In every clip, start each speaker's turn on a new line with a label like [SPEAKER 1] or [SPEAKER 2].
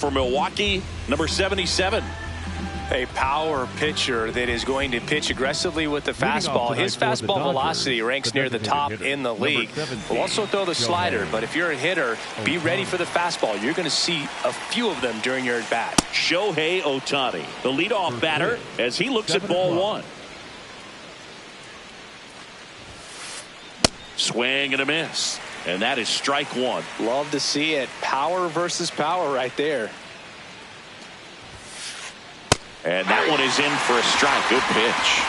[SPEAKER 1] For Milwaukee, number 77.
[SPEAKER 2] A power pitcher that is going to pitch aggressively with the fastball. His fastball velocity ranks near the top in the league. Will also throw the slider, but if you're a hitter, be ready for the fastball. You're going to see a few of them during your at-bat.
[SPEAKER 1] Shohei Ohtani, the leadoff batter, as he looks at ball one. Swing and a miss. And that is strike one.
[SPEAKER 2] Love to see it. Power versus power right there.
[SPEAKER 1] And that one is in for a strike. Good pitch.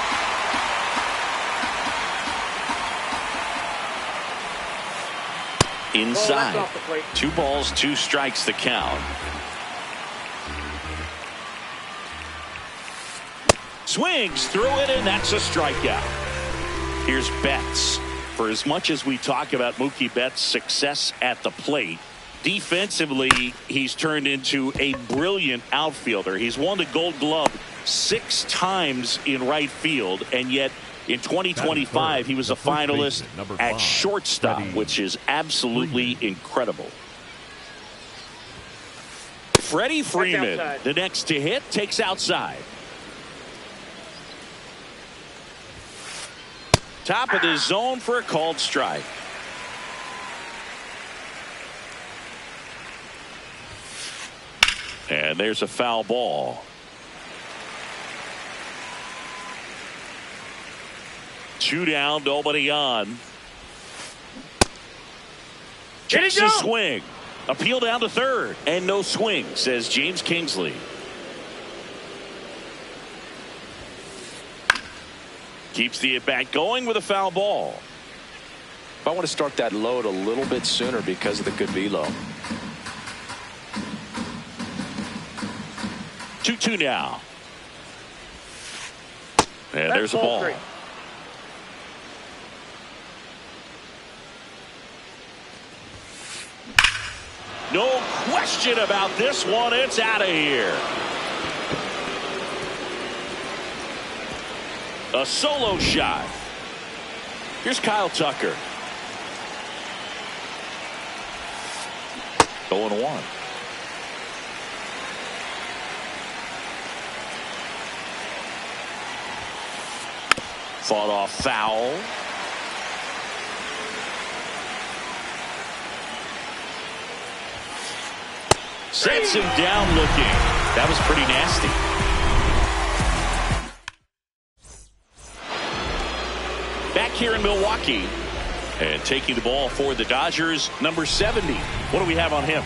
[SPEAKER 1] Inside. 2 balls, 2 strikes the count. Swings through it, and that's a strikeout. Here's Betts. For as much as we talk about Mookie Betts' success at the plate, defensively, he's turned into a brilliant outfielder. He's won the Gold Glove 6 times in right field, and yet in 2025, he was a finalist at shortstop, which is absolutely incredible. Freddie Freeman, the next to hit, takes outside. Top of the zone for a called strike. And there's a foul ball. 2 down, nobody on. Checks the swing. Appeal down to third. And no swing, says James Kingsley. Keeps the at-bat going with a foul ball.
[SPEAKER 2] I want to start that load a little bit sooner because of the good velo.
[SPEAKER 1] 2-2 now. And there's a ball. No question about this one. It's out of here. A solo shot. Here's Kyle Tucker. 0-1. Fought off foul. Sets him down looking. That was pretty nasty. Back here in Milwaukee. And taking the ball for the Dodgers, number 70. What do we have on him?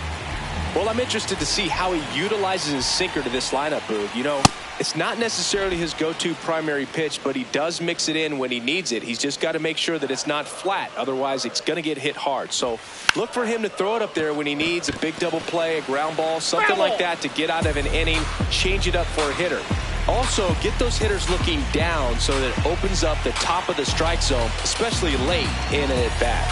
[SPEAKER 2] Well, I'm interested to see how he utilizes his sinker to this lineup, Boog. You know, it's not necessarily his go-to primary pitch, but he does mix it in when he needs it. He's just got to make sure that it's not flat. Otherwise, it's going to get hit hard. So look for him to throw it up there when he needs a big double play, a ground ball, something like that to get out of an inning, change it up for a hitter. Also, get those hitters looking down so that it opens up the top of the strike zone, especially late in an at-bat.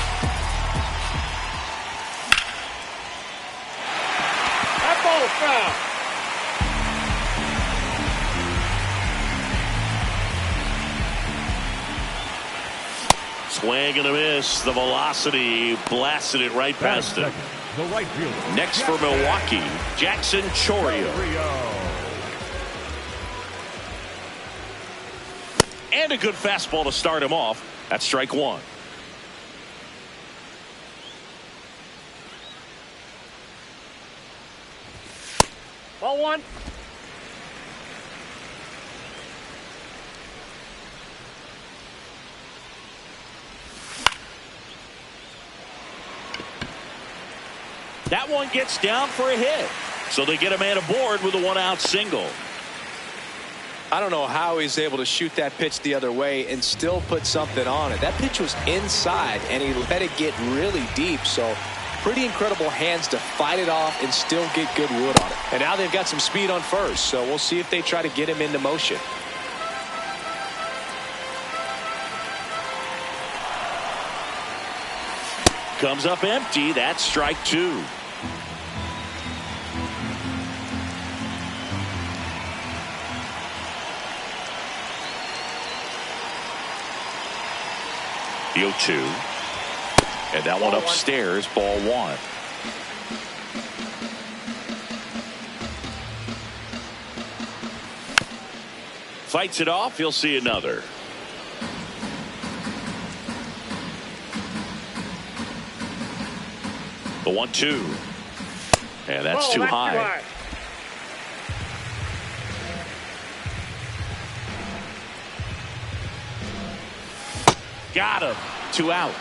[SPEAKER 3] That ball is foul.
[SPEAKER 1] Swing and a miss. The velocity blasted it right past him. Next for Milwaukee, Jackson Chourio. And a good fastball to start him off. That's strike one.
[SPEAKER 3] Ball one.
[SPEAKER 1] That one gets down for a hit. So they get a man aboard with a 1-out single.
[SPEAKER 2] I don't know how he's able to shoot that pitch the other way and still put something on it. That pitch was inside, and he let it get really deep. So pretty incredible hands to fight it off and still get good wood on it. And now they've got some speed on first, so we'll see if they try to get him into motion.
[SPEAKER 1] Comes up empty. That's strike two. The 0-2. And that one upstairs, ball one. Fights it off. He'll see another. The 1-2. And that's too high. Got him. 2 out.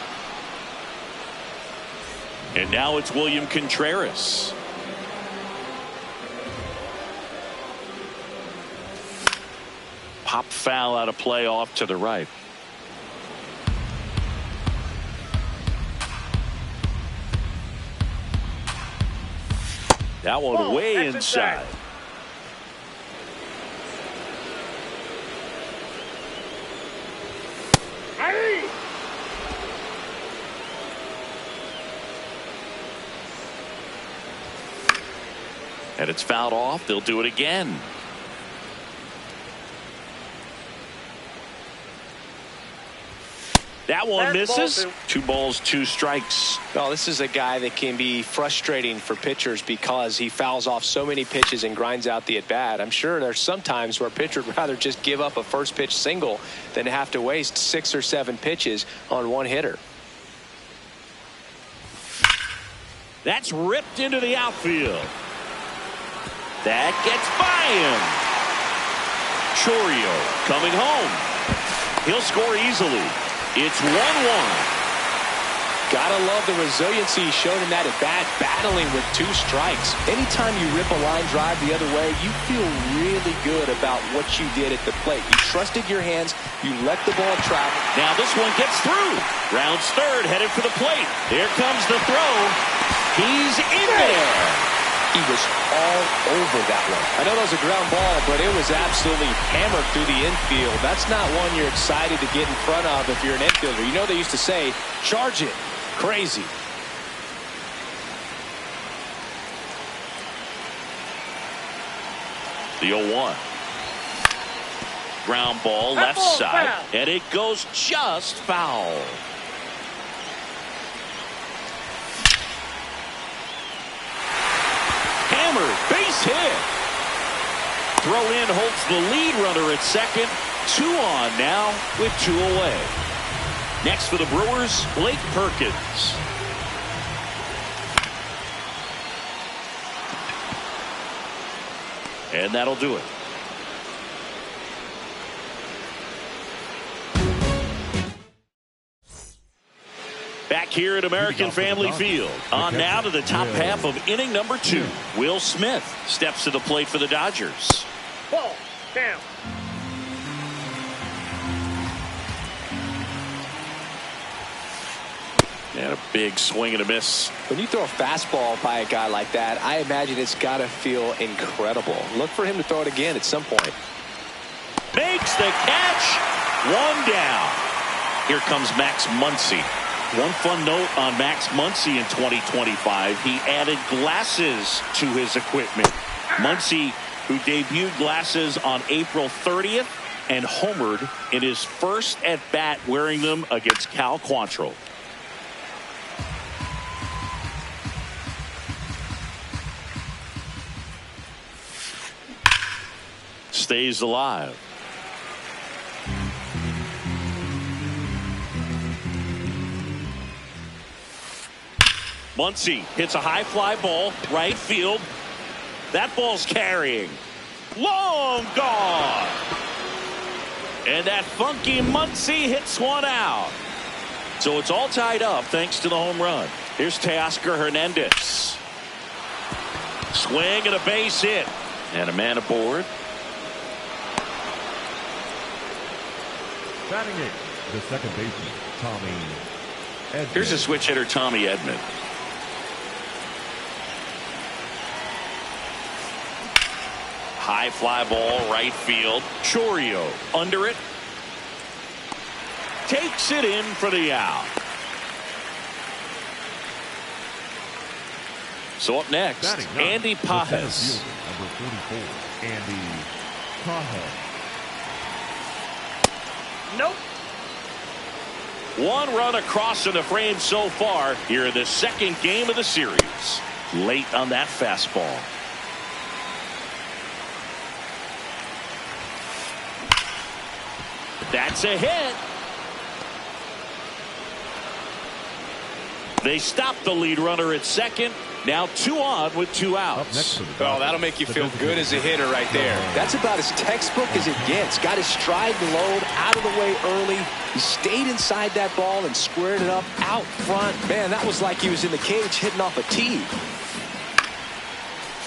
[SPEAKER 1] And now it's William Contreras. Pop foul out of play off to the right. That one way inside. And it's fouled off. They'll do it again. That one misses. 2 balls, 2 strikes.
[SPEAKER 2] Well, this is a guy that can be frustrating for pitchers because he fouls off so many pitches and grinds out the at-bat. I'm sure there's some times where a pitcher would rather just give up a first pitch single than have to waste 6 or 7 pitches on one hitter.
[SPEAKER 1] That's ripped into the outfield. That gets by him. Chourio coming home. He'll score easily. It's 1-1.
[SPEAKER 2] Gotta love the resiliency he showed in that at bat, battling with 2 strikes. Anytime you rip a line drive the other way, you feel really good about what you did at the plate. You trusted your hands, you let the ball travel.
[SPEAKER 1] Now this one gets through. Rounds third, headed for the plate. Here comes the throw. He's in there.
[SPEAKER 2] He was all over that one. I know that was a ground ball, but it was absolutely hammered through the infield. That's not one you're excited to get in front of if you're an infielder. You know they used to say, charge it. Crazy.
[SPEAKER 1] The 0-1. Ground ball left side. Foul. And it goes just foul. Base hit. Throw in holds the lead runner at second. 2 on now with 2 away. Next for the Brewers, Blake Perkins. And that'll do it. Back here at American Family Field. On now to the top half of inning number 2. Will Smith steps to the plate for the Dodgers.
[SPEAKER 3] Ball down.
[SPEAKER 1] And a big swing and a miss.
[SPEAKER 2] When you throw a fastball by a guy like that, I imagine it's got to feel incredible. Look for him to throw it again at some point.
[SPEAKER 1] Makes the catch. 1 down. Here comes Max Muncy. One fun note on Max Muncy in 2025, he added glasses to his equipment. Muncy, who debuted glasses on April 30th and homered in his first at-bat wearing them against Cal Quantrill. Stays alive. Muncy hits a high fly ball, right field. That ball's carrying. Long gone. And that funky Muncy hits one out. So it's all tied up thanks to the home run. Here's Teoscar Hernandez. Swing and a base hit. And a man aboard.
[SPEAKER 4] Batting it, the second baseman, Tommy Edman.
[SPEAKER 1] Here's a switch hitter, Tommy Edman. High fly ball, right field. Chourio under it. Takes it in for the out. So up next, Andy Pages.
[SPEAKER 4] Number 44, Andy Pages.
[SPEAKER 3] Nope.
[SPEAKER 1] 1 run across in the frame so far here in the second game of the series. Late on that fastball. That's a hit. They stop the lead runner at second. Now 2 on with 2 outs.
[SPEAKER 2] Oh, that'll make you feel good as a hitter right there. That's about as textbook as it gets. Got his stride and load out of the way early. He stayed inside that ball and squared it up out front. Man, that was like he was in the cage hitting off a tee.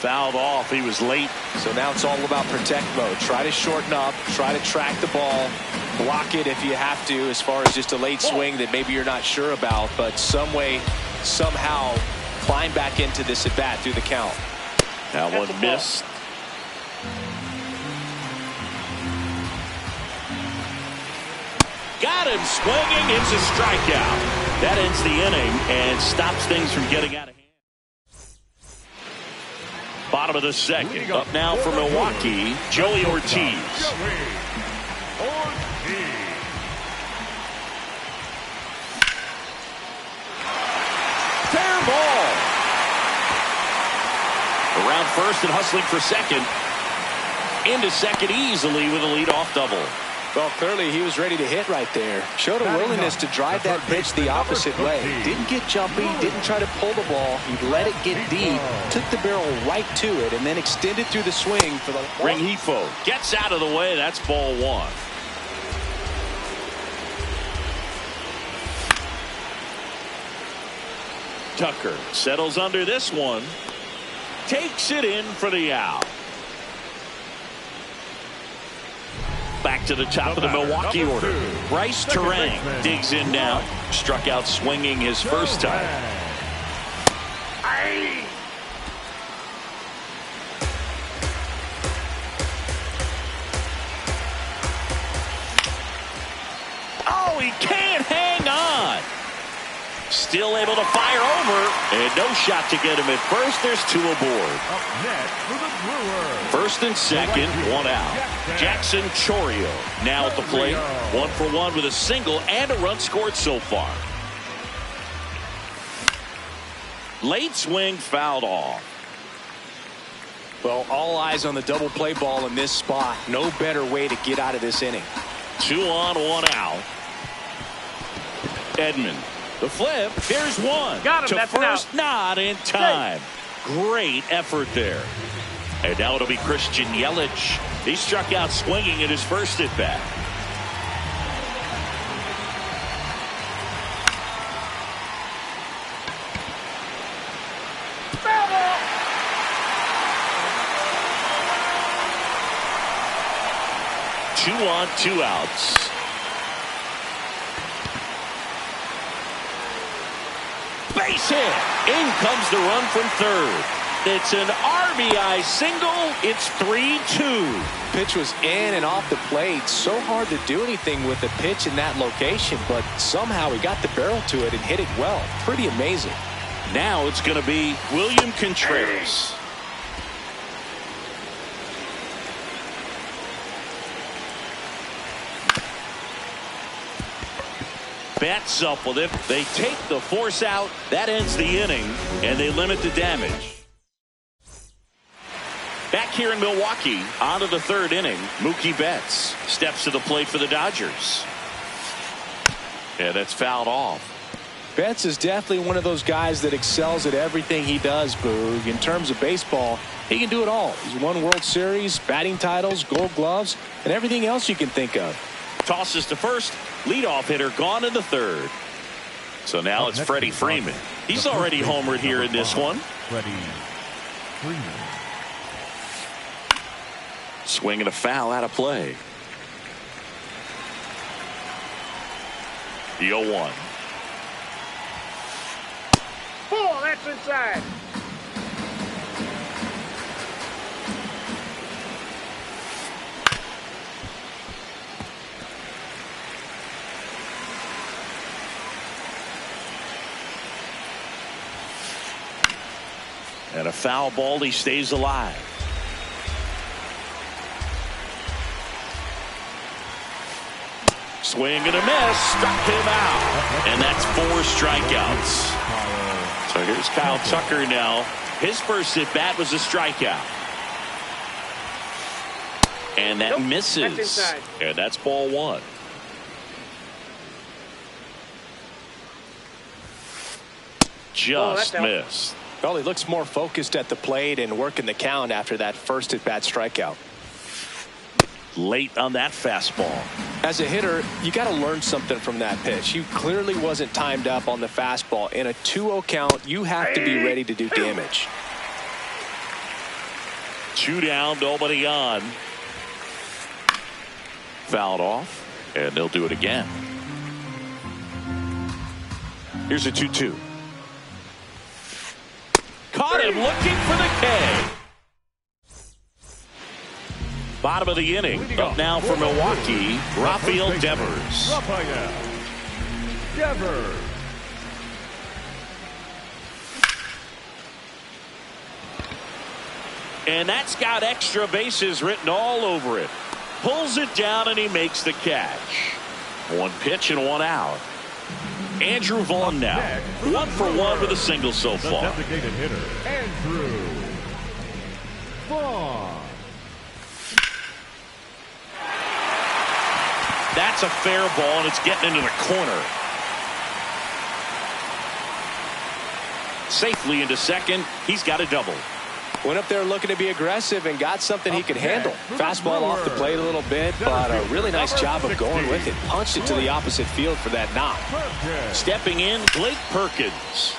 [SPEAKER 1] Fouled off. He was late.
[SPEAKER 2] So now it's all about protect mode. Try to shorten up. Try to track the ball. Block it if you have to, as far as just a late swing that maybe you're not sure about. But some way, somehow, climb back into this at bat through the count.
[SPEAKER 1] That one missed. Got him swinging. It's a strikeout. That ends the inning and stops things from getting out of hand. Bottom of the second. Up now for Milwaukee, Joey Ortiz. Fair ball. Around first and hustling for second. Into second easily with a leadoff double.
[SPEAKER 2] Well, clearly he was ready to hit right there. Showed a willingness to drive that pitch the opposite way. Didn't get jumpy, didn't try to pull the ball. He let it get deep, took the barrel right to it, and then extended through the swing for the
[SPEAKER 1] Rengifo gets out of the way. That's ball 1. Tucker settles under this one. Takes it in for the out. Back to the top of the Milwaukee order. Bryce Terang digs in now. Struck out swinging his first time. Oh, he can't hang on. Still able to fire over. And no shot to get him at first. There's 2 aboard.
[SPEAKER 4] Up next for the Brewers.
[SPEAKER 1] First and second, 1 out. Jackson Chourio now at the plate. 1 for 1 with a single and a run scored so far. Late swing fouled off.
[SPEAKER 2] Well, all eyes on the double play ball in this spot. No better way to get out of this inning.
[SPEAKER 1] 2 on, 1 out. Edman. The flip. There's 1.
[SPEAKER 3] Got him.
[SPEAKER 1] To
[SPEAKER 3] That's
[SPEAKER 1] first, not in time. Great effort there. And now it'll be Christian Yelich. He struck out swinging at his first at bat. Two on, 2 outs. Base hit. In comes the run from third. It's an RBI single. It's 3-2.
[SPEAKER 2] Pitch was in and off the plate. So hard to do anything with the pitch in that location, but somehow he got the barrel to it and hit it well. Pretty amazing.
[SPEAKER 1] Now it's going to be William Contreras. Betts up with it. They take the force out. That ends the inning, and they limit the damage. Back here in Milwaukee, on to the 3rd inning. Mookie Betts steps to the plate for the Dodgers. Yeah, that's fouled off.
[SPEAKER 2] Betts is definitely one of those guys that excels at everything he does, Boog. In terms of baseball, he can do it all. He's won World Series, batting titles, Gold Gloves, and everything else you can think of.
[SPEAKER 1] Tosses to first. Leadoff hitter gone in the 3rd. So now it's Freddie Freeman. He's already homered here in this one.
[SPEAKER 4] Freddie Freeman.
[SPEAKER 1] Swinging a foul out of play. The 0-1.
[SPEAKER 3] Ball, that's inside.
[SPEAKER 1] And a foul ball, he stays alive. Swing and a miss, struck him out. And that's 4 strikeouts. So here's Kyle Tucker now. His first at bat was a strikeout. And that misses.
[SPEAKER 3] That's inside.
[SPEAKER 1] And that's ball 1. just missed.
[SPEAKER 2] Well, he looks more focused at the plate and working the count after that first at-bat strikeout.
[SPEAKER 1] Late on that fastball.
[SPEAKER 2] As a hitter, you got to learn something from that pitch. He clearly wasn't timed up on the fastball. In a 2-0 count, you have to be ready to do damage.
[SPEAKER 1] 2 down, nobody on. Fouled off, and they'll do it again. Here's a 2-2. Caught him looking for the K. Bottom of the inning. Up now for Milwaukee, Rafael Devers.
[SPEAKER 4] Rafael Devers.
[SPEAKER 1] And that's got extra bases written all over it. Pulls it down and he makes the catch. 1 pitch and 1 out. Andrew Vaughn now. 1 for 1 with a single so far.
[SPEAKER 4] The designated hitter, Andrew Vaughn.
[SPEAKER 1] That's a fair ball, and it's getting into the corner. Safely into second. He's got a double.
[SPEAKER 2] Went up there looking to be aggressive and got something he could handle. Fastball off the plate a little bit, but a really nice job of going with it. Punched it to the opposite field for that knock.
[SPEAKER 1] Stepping in, Blake Perkins.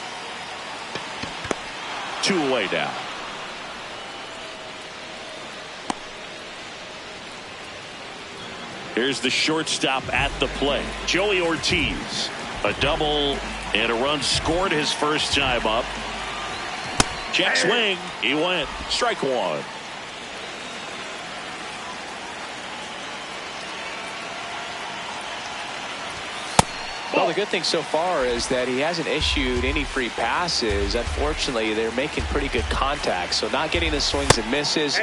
[SPEAKER 1] 2 away now. Here's the shortstop at the plate, Joey Ortiz. A double and a run scored his first time up. Check swing. He went. Strike 1.
[SPEAKER 2] Well, the good thing so far is that he hasn't issued any free passes. Unfortunately, they're making pretty good contact, so not getting the swings and misses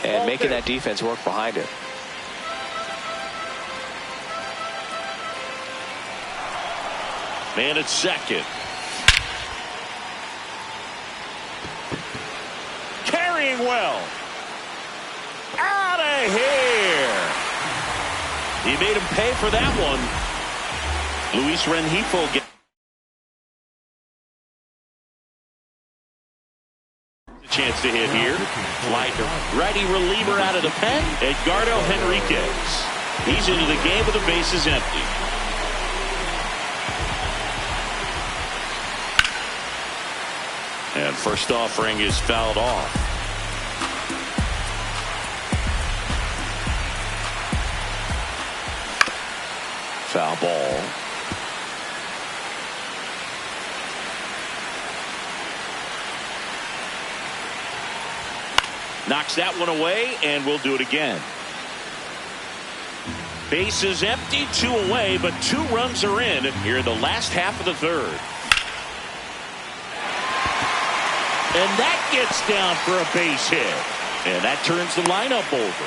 [SPEAKER 2] and making that defense work behind it.
[SPEAKER 1] Man at second. Carrying well. Out of here. He made him pay for that one. Luis Rengifo gets a chance to hit here. Righty reliever out of the pen. Edgardo Henriquez. He's into the game with the bases empty. And first offering is fouled off. Foul ball. Knocks that one away, and we'll do it again. Bases empty, 2 away, but 2 runs are in here in the last half of the third. And that gets down for a base hit. And that turns the lineup over.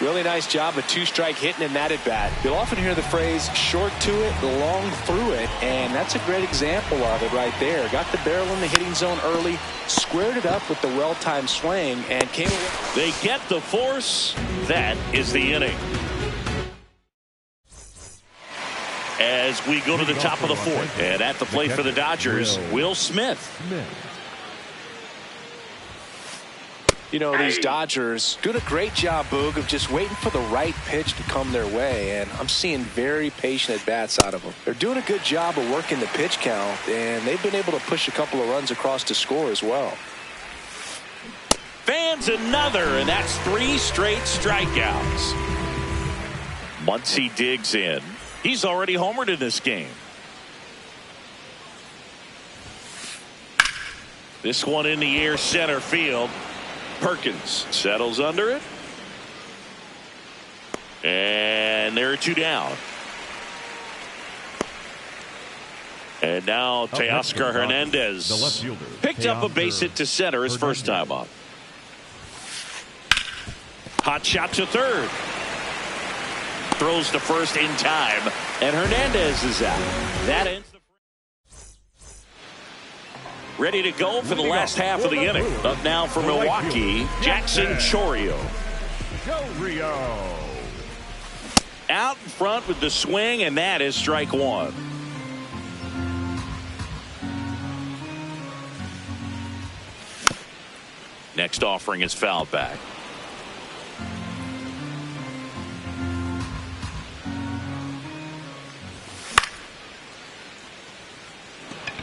[SPEAKER 2] Really nice job of 2-strike hitting in that at bat. You'll often hear the phrase short to it, long through it, and that's a great example of it right there. Got the barrel in the hitting zone early, squared it up with the well-timed swing, and came away.
[SPEAKER 1] They get the force. That is the inning. As we go to the top of the 4th, and at the plate for the Dodgers, Will Smith.
[SPEAKER 2] You know, these Dodgers doing a great job, Boog, of just waiting for the right pitch to come their way, and I'm seeing very patient at-bats out of them. They're doing a good job of working the pitch count, and they've been able to push a couple of runs across to score as well.
[SPEAKER 1] Fans another, and that's 3 straight strikeouts. Muncy digs in. He's already homered in this game. This one in the air, center field. Perkins settles under it. And there are 2 down. And now Teoscar Hernandez picked up a base hit to center his first time up. Hot shot to third. Throws to first in time, and Hernandez is out. That ends the ready to go for the last half of the inning. Up now for Milwaukee, Jackson Chourio. Out in front with the swing, and that is strike 1. Next offering is fouled back.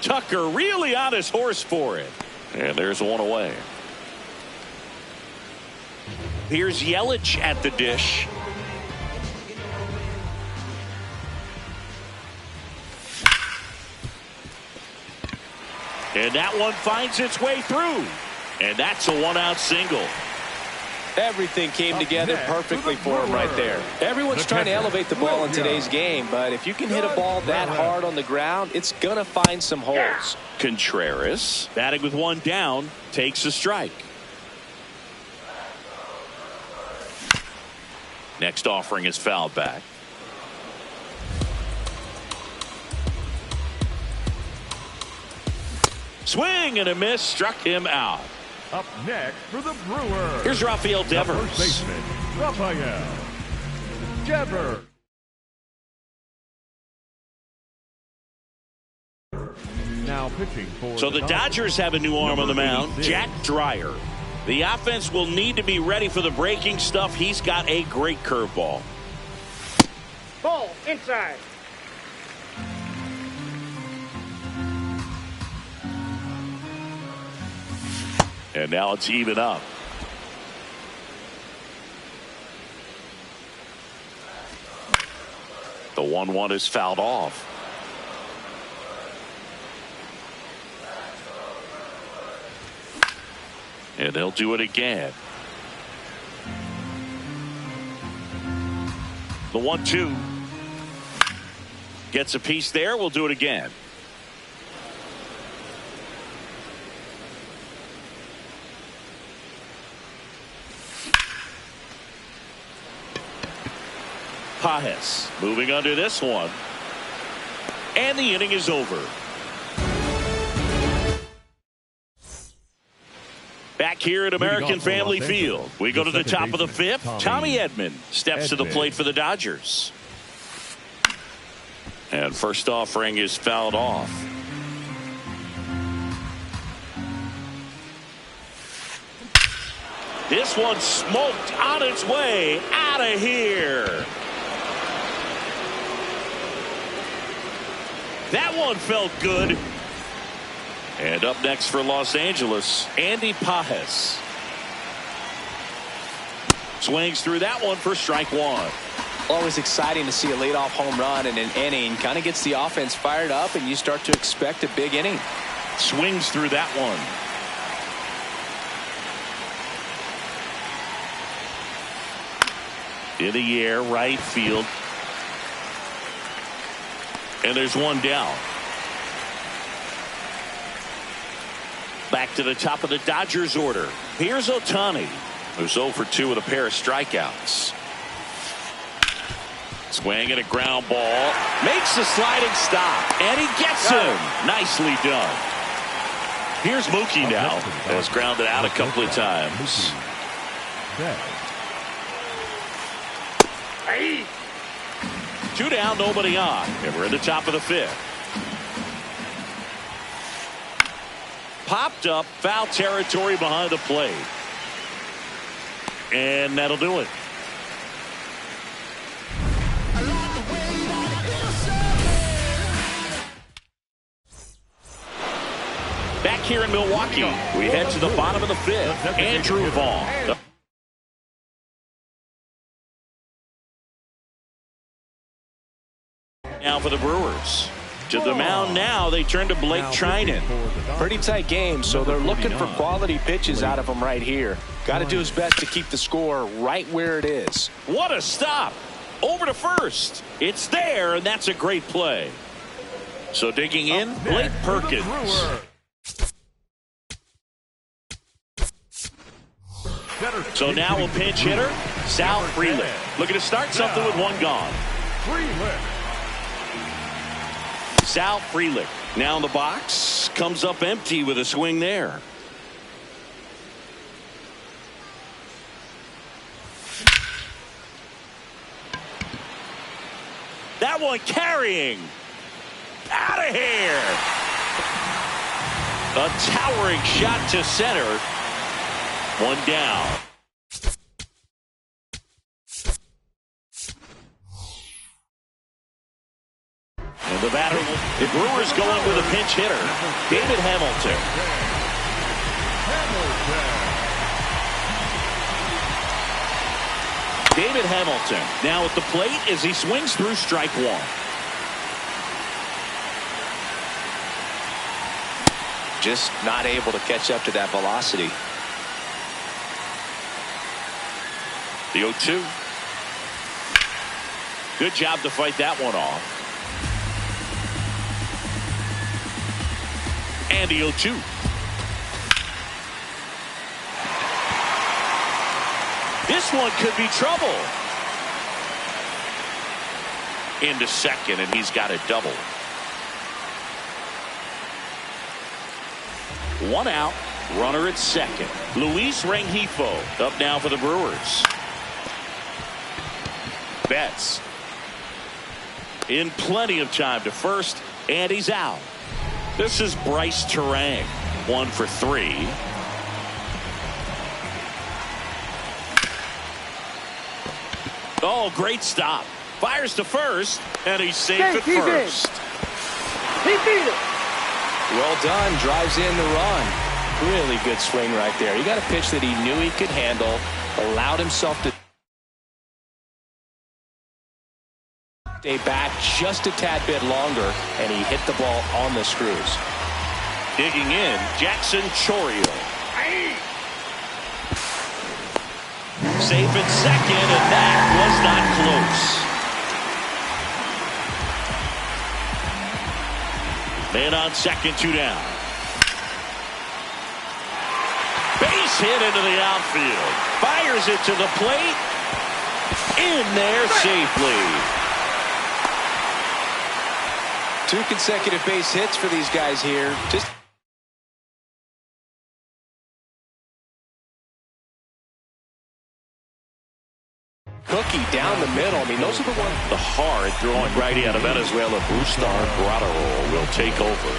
[SPEAKER 1] Tucker really on his horse for it. And there's one away. Here's Yelich at the dish. And that one finds its way through. And that's a one-out single.
[SPEAKER 2] Everything came together perfectly for him right there. Everyone's trying to elevate the ball in today's game, but if you can hit a ball that hard on the ground, it's going to find some holes.
[SPEAKER 1] Contreras, batting with one down, takes a strike. Next offering is fouled back. Swing and a miss, struck him out.
[SPEAKER 4] Up next for the Brewers.
[SPEAKER 1] Here's Rafael Devers.
[SPEAKER 4] First baseman, Rafael Devers. Now pitching for
[SPEAKER 1] So the Dodgers have a new arm on the mound, Jack Dreyer. The offense will need to be ready for the breaking stuff. He's got a great curveball.
[SPEAKER 3] Ball inside.
[SPEAKER 1] And now it's even up. The 1-1 is fouled off. And they'll do it again. The 1-2 gets a piece there. We'll do it again. Pages moving under this one. And the inning is over. Back here at American Family Field, we go to the top of the fifth. Tommy Edman steps to the plate for the Dodgers. And first offering is fouled off. This one smoked on its way out of here. That one felt good. And up next for Los Angeles, Andy Pages. Swings through that one for strike one.
[SPEAKER 2] Always exciting to see a leadoff home run in an inning. Kind of gets the offense fired up, and you start to expect a big inning.
[SPEAKER 1] Swings through that one. In the air, right field. And there's one down. Back to the top of the Dodgers order. Here's Ohtani, who's 0 for 2 with a pair of strikeouts. Swing and a ground ball. Makes a sliding stop. And he gets him. Nicely done. Here's Mookie now. Has grounded out a couple of times.
[SPEAKER 3] Hey.
[SPEAKER 1] 2 down, nobody on. And we're in the top of the fifth. Popped up, foul territory behind the plate. And that'll do it. Back here in Milwaukee, we head to the bottom of the fifth. Andrew Vaughn. Now for the Brewers. To the mound now, they turn to Blake Trinan.
[SPEAKER 2] Pretty tight game, so they're looking for quality pitches out of him right here. Got to do his best to keep the score right where it is.
[SPEAKER 1] What a stop. Over to first. It's there, and that's a great play. So digging in, Blake Perkins. So now a pinch hitter, Sal Frelick. Looking to start something with one gone. Sal Frelick now in the box, comes up empty with a swing there. That one carrying. Out of here. A towering shot to center. One down. And the batter, the Brewers going with a pinch hitter, David Hamilton. David Hamilton now at the plate as he swings through strike one.
[SPEAKER 2] Just not able to catch up to that velocity.
[SPEAKER 1] The 0-2. Good job to fight that one off. And the 0-2. This one could be trouble. Into second, and he's got a double. One out, runner at second. Luis Rengifo up now for the Brewers. Betts in plenty of time to first, and he's out. This is Bryce Turang, 1 for 3. Oh, great stop. Fires to first, and he's safe at first.
[SPEAKER 3] He beat it.
[SPEAKER 2] Well done. Drives in the run. Really good swing right there. He got a pitch that he knew he could handle, allowed himself to stay back just a tad bit longer, and he hit the ball on the screws.
[SPEAKER 1] Digging in, Jackson Chourio. Safe at second, and that was not close. Man on second, 2 down. Base hit into the outfield. Fires it to the plate. In there safely.
[SPEAKER 2] 2 consecutive base hits for these guys here. Just Cookie down the middle. I mean, those are the ones.
[SPEAKER 1] The hard throwing righty out of Venezuela, Brustar Graterol will take over.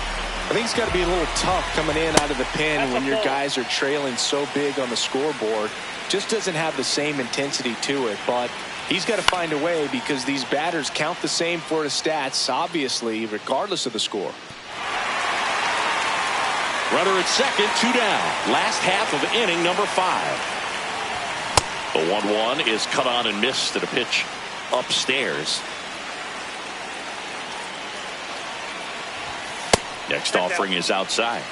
[SPEAKER 2] I think it's got to be a little tough coming in out of the pen when your guys are trailing so big on the scoreboard. Just doesn't have the same intensity to it, but he's got to find a way because these batters count the same for his stats, obviously, regardless of the score.
[SPEAKER 1] Runner at second, 2 down. Last half of inning number 5. The 1-1 is cut on and missed at a pitch upstairs. Next offering is outside.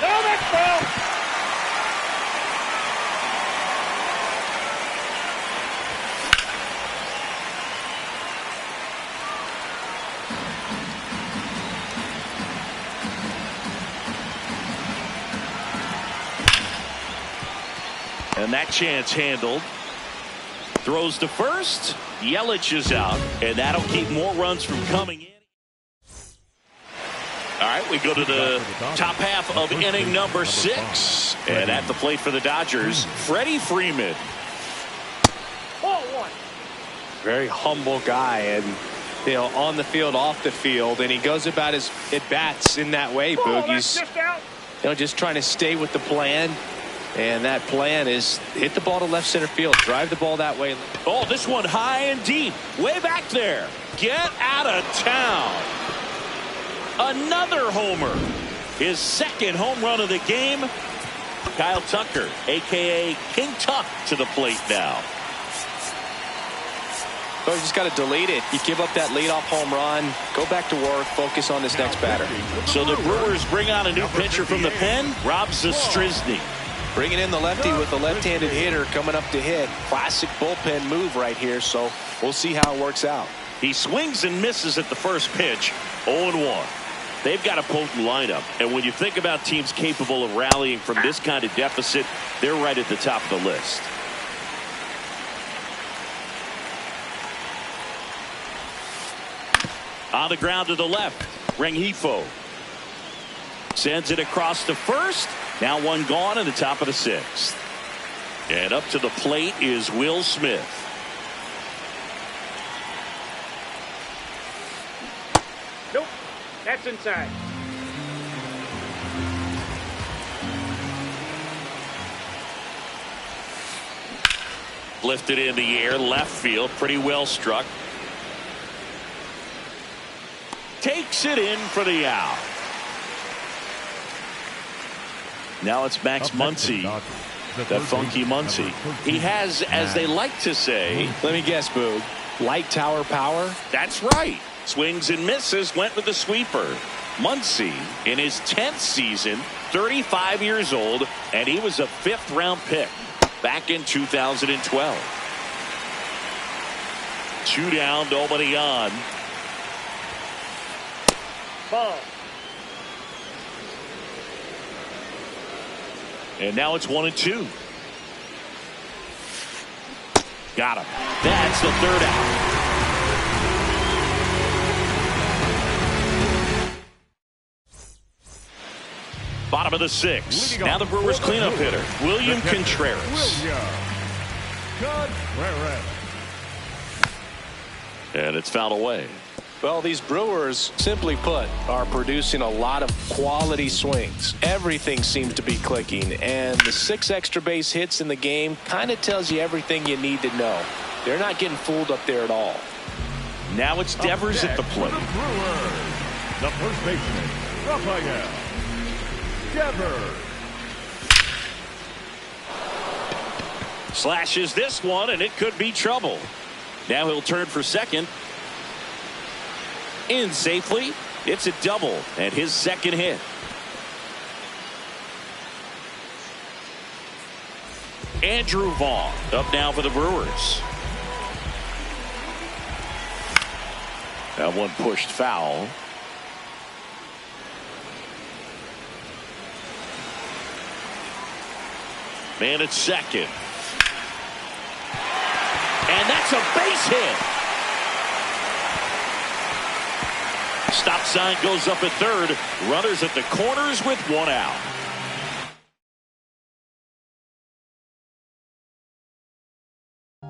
[SPEAKER 3] No, that's ball.
[SPEAKER 1] And that chance handled. Throws to first. Yelich is out, and that'll keep more runs from coming in. All right, we go to the top half of inning number 6. And at the plate for the Dodgers, Freddie Freeman.
[SPEAKER 3] Ball 1.
[SPEAKER 2] Very humble guy, and on the field, off the field, and he goes about his at-bats in that way, Boog. He's just trying to stay with the plan. And that plan is hit the ball to left center field, drive the ball that way.
[SPEAKER 1] Oh, this one high and deep, way back there. Get out of town. Another homer. His second home run of the game. Kyle Tucker, a.k.a. King Tuck, to the plate now.
[SPEAKER 2] So you just got to delete it. You give up that leadoff home run, go back to work, focus on this next batter.
[SPEAKER 1] So the Brewers bring on a new pitcher from the pen, Rob Zastryzny.
[SPEAKER 2] Bringing in the lefty with the left-handed hitter coming up to hit. Classic bullpen move right here, so we'll see how it works out.
[SPEAKER 1] He swings and misses at the first pitch, 0-1. They've got a potent lineup, and when you think about teams capable of rallying from this kind of deficit, they're right at the top of the list. On the ground to the left, Rengifo sends it across to first. Now one gone in the top of the 6th. And up to the plate is Will Smith.
[SPEAKER 3] Nope. That's inside.
[SPEAKER 1] Lifted in the air, left field, pretty well struck. Takes it in for the out. Now it's Max Muncy, that funky Muncy. He has, as they like to say,
[SPEAKER 2] let me guess, Boog, light tower power?
[SPEAKER 1] That's right. Swings and misses, went with the sweeper. Muncy, in his 10th season, 35 years old, and he was a 5th-round pick back in 2012. 2 down, nobody on.
[SPEAKER 3] Ball.
[SPEAKER 1] And now it's 1-2. Got him. That's the 3rd out. Bottom of the 6th. Now the Brewers cleanup hitter, William Contreras. And it's fouled away.
[SPEAKER 2] Well, these Brewers, simply put, are producing a lot of quality swings. Everything seems to be clicking, and the 6 extra base hits in the game kind of tells you everything you need to know. They're not getting fooled up there at all.
[SPEAKER 1] Now it's Devers at the plate.
[SPEAKER 4] The first baseman, Rafael Devers.
[SPEAKER 1] Slashes this one, and it could be trouble. Now he'll turn for second. In safely. It's a double and his 2nd hit. Andrew Vaughn up now for the Brewers. That one pushed foul. Man at second. And that's a base hit. Stop sign goes up at 3rd. Runners at the corners with 1 out.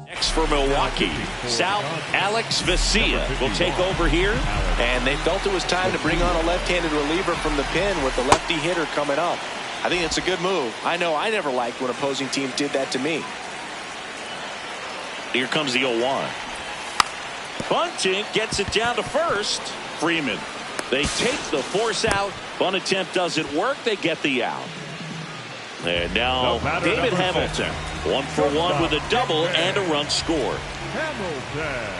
[SPEAKER 1] Next for Milwaukee, South Alex Vesia will take over here.
[SPEAKER 2] And they felt it was time to bring on a left-handed reliever from the pen with the lefty hitter coming up. I think it's a good move. I know I never liked when opposing teams did that to me.
[SPEAKER 1] Here comes the 0-1. Bunting gets it down to first. Freeman. They take the force out. Bunt attempt doesn't work. They get the out. And now David Hamilton. 1 for 1 with a double and a run scored.
[SPEAKER 4] Hamilton.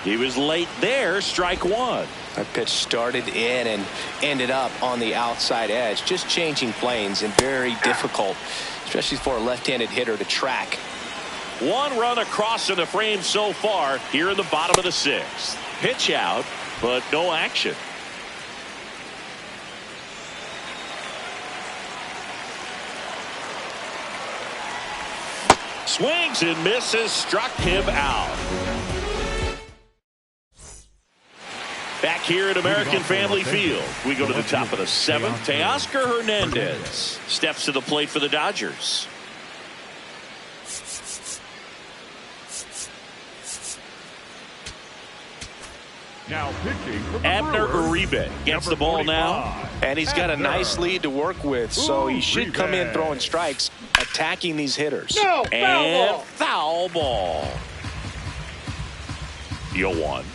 [SPEAKER 1] He was late there. Strike 1.
[SPEAKER 2] That pitch started in and ended up on the outside edge. Just changing planes and very difficult, especially for a left-handed hitter to track.
[SPEAKER 1] 1 run across in the frame so far here in the bottom of the 6th. Pitch out, but no action. Swings and misses, struck him out. Back here at American Family Field, we go to the top of the 7th. Teoscar Hernandez steps to the plate for the Dodgers.
[SPEAKER 4] Now pitching for the
[SPEAKER 1] Abner
[SPEAKER 4] Brewers,
[SPEAKER 1] Uribe gets the ball now.
[SPEAKER 2] And he's got a nice lead to work with, so he should come in throwing strikes, attacking these hitters.
[SPEAKER 3] No, foul
[SPEAKER 1] And
[SPEAKER 3] ball.
[SPEAKER 1] foul ball. 0-1.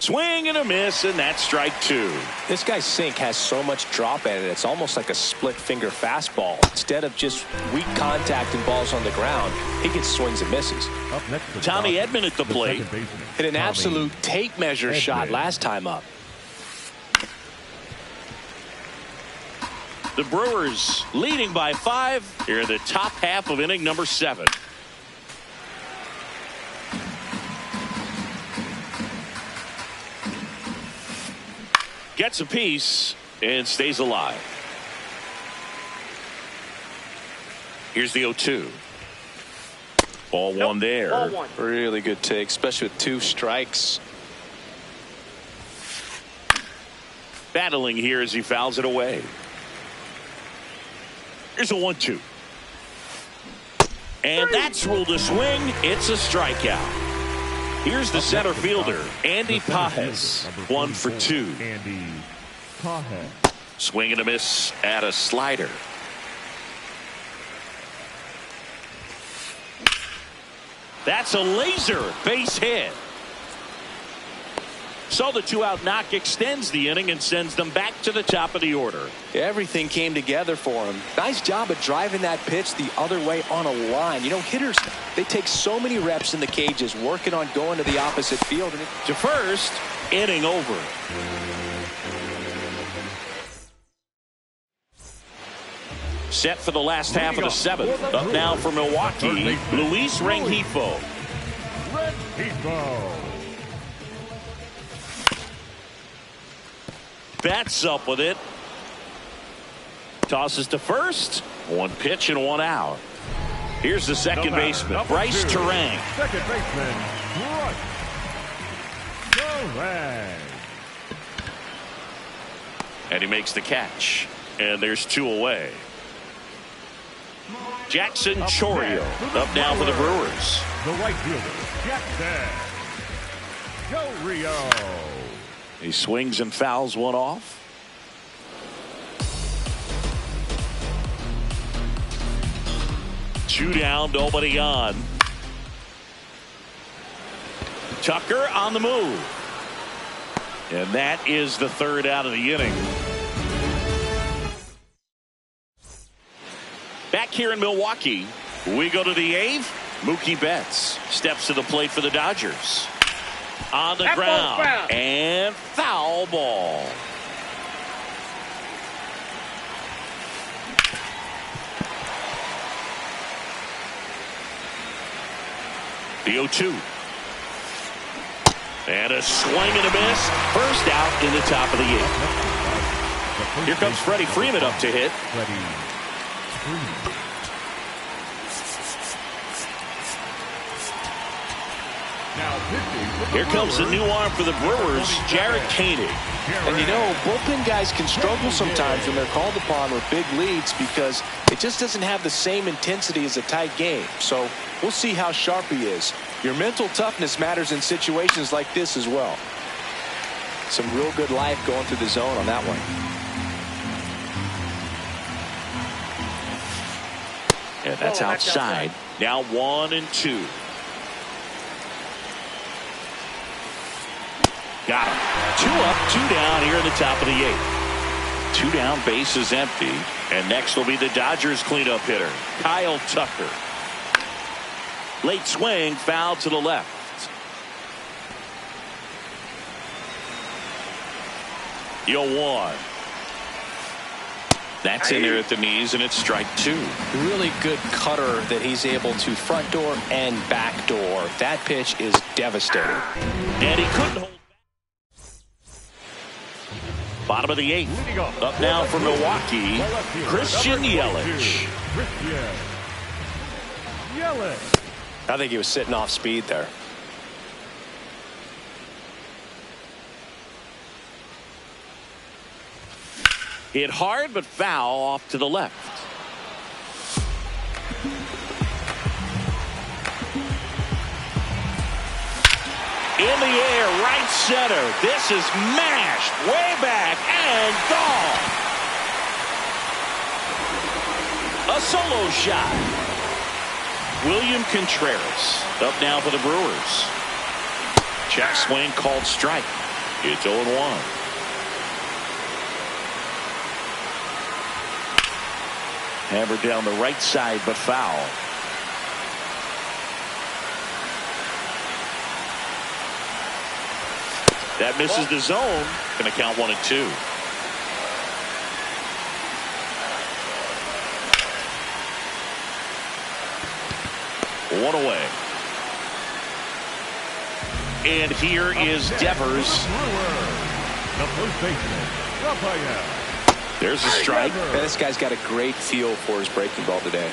[SPEAKER 1] Swing and a miss, and that's strike 2.
[SPEAKER 2] This guy's sink has so much drop in it, it's almost like a split finger fastball. Instead of just weak contact and balls on the ground, he gets swings and misses.
[SPEAKER 4] Up next for
[SPEAKER 1] Tommy
[SPEAKER 4] Dodgers,
[SPEAKER 1] Edman at the plate.
[SPEAKER 4] second baseman,
[SPEAKER 2] Hit an
[SPEAKER 4] Tommy
[SPEAKER 2] absolute tape measure shot
[SPEAKER 4] Edman.
[SPEAKER 2] last time up.
[SPEAKER 1] The Brewers leading by 5 here in the top half of inning number 7. Gets a piece and stays alive. Here's the 0-2. Ball 1 there.
[SPEAKER 3] Ball 1.
[SPEAKER 2] Really good take, especially with 2 strikes.
[SPEAKER 1] Battling here as he fouls it away. Here's a 1-2. And that's ruled a swing. It's a strikeout. Here's the center fielder, Andy Pages, 1 for 2.
[SPEAKER 4] Andy Pages.
[SPEAKER 1] Swing and a miss at a slider. That's a laser base hit. So the 2-out knock extends the inning and sends them back to the top of the order.
[SPEAKER 2] Everything came together for him. Nice job of driving that pitch the other way on a line. You know, hitters, they take so many reps in the cages working on going to the opposite field. And
[SPEAKER 1] To first, inning over. Set for the last half of the 7th. Up now for Milwaukee, Luis Rengifo.
[SPEAKER 4] Rengifo.
[SPEAKER 1] Betts up with it. Tosses to first. 1 pitch and 1 out. Here's the second baseman, Bryce Turang.
[SPEAKER 4] Second baseman, Bryce Turang.
[SPEAKER 1] And he makes the catch. And there's 2 away. Jackson Chourio up now for the Brewers.
[SPEAKER 4] The right fielder, Jackson Chourio.
[SPEAKER 1] He swings and fouls one off. Two down, nobody on. Tucker on the move. And that is the 3rd out of the inning. Back here in Milwaukee, we go to the 8th. Mookie Betts steps to the plate for the Dodgers. On the ground. And foul ball. The 0-2. And a swing and a miss. First out in the top of the 8th. Here comes Freddie Freeman up to hit. Here comes the new arm for the Brewers, Jared Koenig.
[SPEAKER 2] And you know, bullpen guys can struggle sometimes when they're called upon with big leads because it just doesn't have the same intensity as a tight game. So we'll see how sharp he is. Your mental toughness matters in situations like this as well. Some real good life going through the zone on that one.
[SPEAKER 1] And that's outside. Now 1-2. Got him. 2 up, 2 down here in the top of the 8th. 2 down, base is empty. And next will be the Dodgers cleanup hitter, Kyle Tucker. Late swing, foul to the left. 0-1. That's in there at the knees, and it's strike 2.
[SPEAKER 2] Really good cutter that he's able to front door and back door. That pitch is devastating.
[SPEAKER 1] And he couldn't hold. Bottom of the 8th. Up now for Milwaukee, Christian Yelich.
[SPEAKER 2] I think he was sitting off speed there.
[SPEAKER 1] Hit hard but foul off to the left. In the air, right center. This is mashed way back and gone. A solo shot. William Contreras up now for the Brewers. Check swing called strike. It's 0-1. Hammered down the right side, but foul. That misses the zone. Going to count 1-2. One away. And here is Devers.
[SPEAKER 4] The first baseman, Rafael.
[SPEAKER 1] There's a strike.
[SPEAKER 2] Man, this guy's got a great feel for his breaking ball today.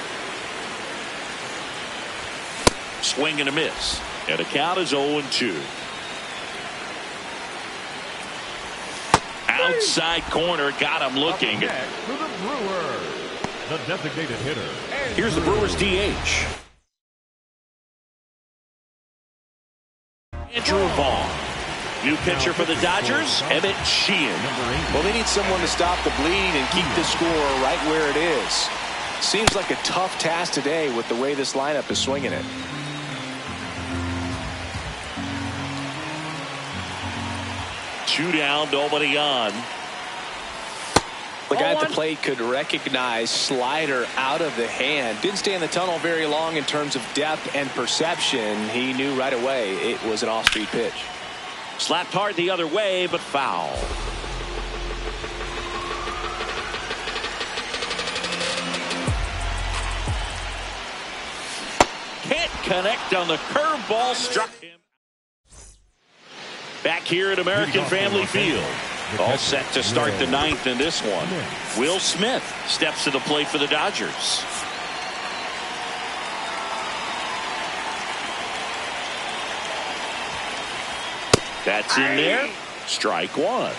[SPEAKER 1] Swing and a miss. And the count is 0-2. Outside corner, got him looking.
[SPEAKER 4] For the Brewers, the designated hitter.
[SPEAKER 1] Here's the Brewers DH. New pitcher for the Dodgers, Emmett Sheehan.
[SPEAKER 2] Well, they need someone to stop the bleed and keep the score right where it is. Seems like a tough task today with the way this lineup is swinging it.
[SPEAKER 1] Two down, nobody on.
[SPEAKER 2] The guy at the plate could recognize slider out of the hand. Didn't stay in the tunnel very long in terms of depth and perception. He knew right away it was an off-speed pitch.
[SPEAKER 1] Slapped hard the other way, but foul. Can't connect on the curveball, struck him. Back here at American Family Field. All set to start the ninth in this one. Will Smith steps to the plate for the Dodgers. That's in there. Strike one.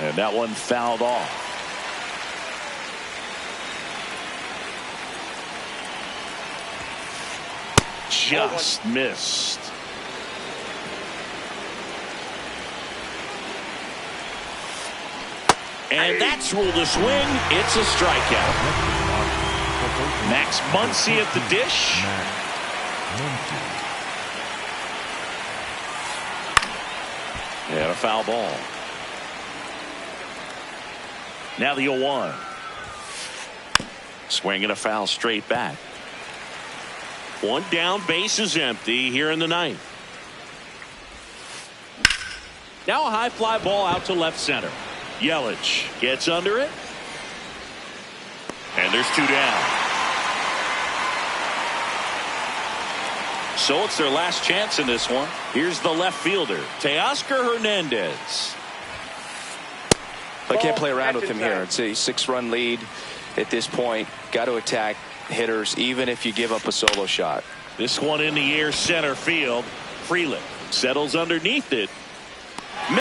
[SPEAKER 1] And that one fouled off. Just missed. And that's ruled a swing. It's a strikeout. Max Muncy at the dish. And a foul ball. Now the 0-1. Swing and a foul straight back. One down, base is empty here in the ninth. Now a high fly ball out to left center. Yelich gets under it. And there's two down. So it's their last chance in this one. Here's the left fielder, Teoscar Hernandez.
[SPEAKER 2] I can't play around with him here. It's a 6-run lead at this point. Got to attack hitters even if you give up a solo shot.
[SPEAKER 1] This one in the air, center field. Frelick settles underneath it.